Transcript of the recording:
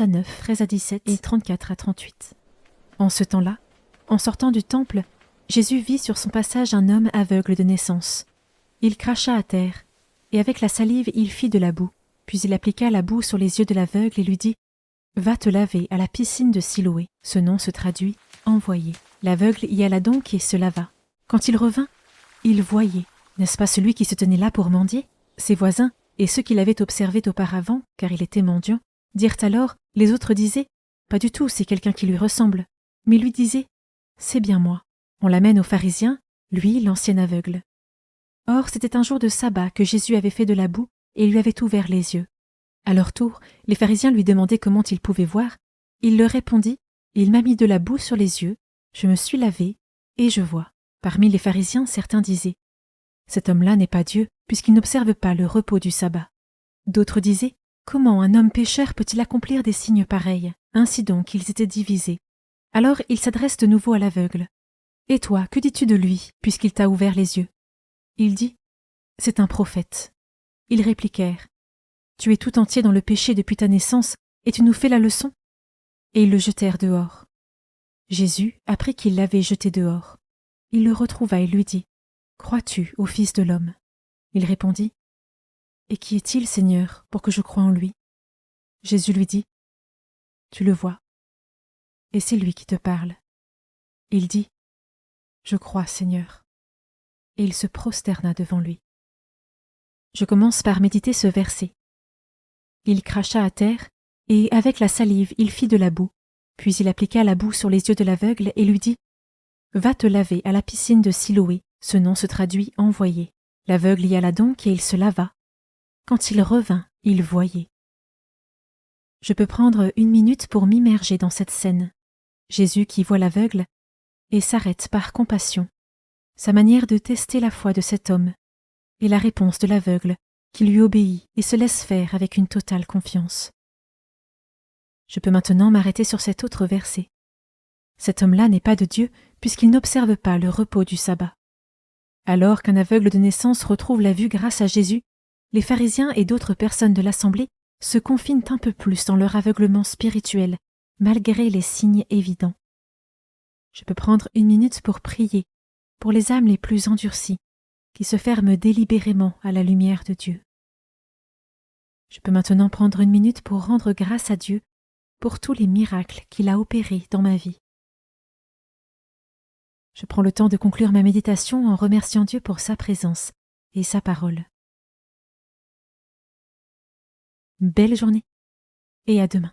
à 9, 13 à 17 et 34 à 38. En ce temps-là, en sortant du temple, Jésus vit sur son passage un homme aveugle de naissance. Il cracha à terre, et avec la salive il fit de la boue. Puis il appliqua la boue sur les yeux de l'aveugle et lui dit « Va te laver à la piscine de Siloé ». Ce nom se traduit « envoyé ». L'aveugle y alla donc et se lava. Quand il revint, il voyait. N'est-ce pas celui qui se tenait là pour mendier ? Ses voisins, et ceux qui l'avaient observé auparavant, car il était mendiant, dirent alors, les autres disaient « Pas du tout, c'est quelqu'un qui lui ressemble ». Mais lui disait « C'est bien moi ». On l'amène aux pharisiens, lui, l'ancien aveugle. Or, c'était un jour de sabbat que Jésus avait fait de la boue et lui avait ouvert les yeux. À leur tour, les pharisiens lui demandaient comment il pouvait voir. Il leur répondit « Il m'a mis de la boue sur les yeux, je me suis lavé et je vois ». Parmi les pharisiens, certains disaient « Cet homme-là n'est pas Dieu, puisqu'il n'observe pas le repos du sabbat ». D'autres disaient « Comment un homme pécheur peut-il accomplir des signes pareils ?» Ainsi donc, ils étaient divisés. Alors il s'adresse de nouveau à l'aveugle. « Et toi, que dis-tu de lui, puisqu'il t'a ouvert les yeux ?» Il dit « C'est un prophète ». Ils répliquèrent « Tu es tout entier dans le péché depuis ta naissance, et tu nous fais la leçon ?» Et ils le jetèrent dehors. Jésus apprit qu'il l'avait jeté dehors. Il le retrouva et lui dit « Crois-tu au Fils de l'homme ?» Il répondit « Et qui est-il, Seigneur, pour que je croie en lui ?» Jésus lui dit « Tu le vois, et c'est lui qui te parle. » Il dit « Je crois, Seigneur. » Et il se prosterna devant lui. Je commence par méditer ce verset. Il cracha à terre, et avec la salive il fit de la boue. Puis il appliqua la boue sur les yeux de l'aveugle et lui dit « Va te laver à la piscine de Siloé ». Ce nom se traduit « envoyé ». L'aveugle y alla donc et il se lava. Quand il revint, il voyait. Je peux prendre 1 minute pour m'immerger dans cette scène. Jésus qui voit l'aveugle et s'arrête par compassion. Sa manière de tester la foi de cet homme et la réponse de l'aveugle qui lui obéit et se laisse faire avec une totale confiance. Je peux maintenant m'arrêter sur cet autre verset. Cet homme-là n'est pas de Dieu puisqu'il n'observe pas le repos du sabbat. Alors qu'un aveugle de naissance retrouve la vue grâce à Jésus, les pharisiens et d'autres personnes de l'assemblée se confinent un peu plus dans leur aveuglement spirituel, malgré les signes évidents. Je peux prendre 1 minute pour prier, pour les âmes les plus endurcies, qui se ferment délibérément à la lumière de Dieu. Je peux maintenant prendre 1 minute pour rendre grâce à Dieu pour tous les miracles qu'il a opérés dans ma vie. Je prends le temps de conclure ma méditation en remerciant Dieu pour sa présence et sa parole. Belle journée et à demain.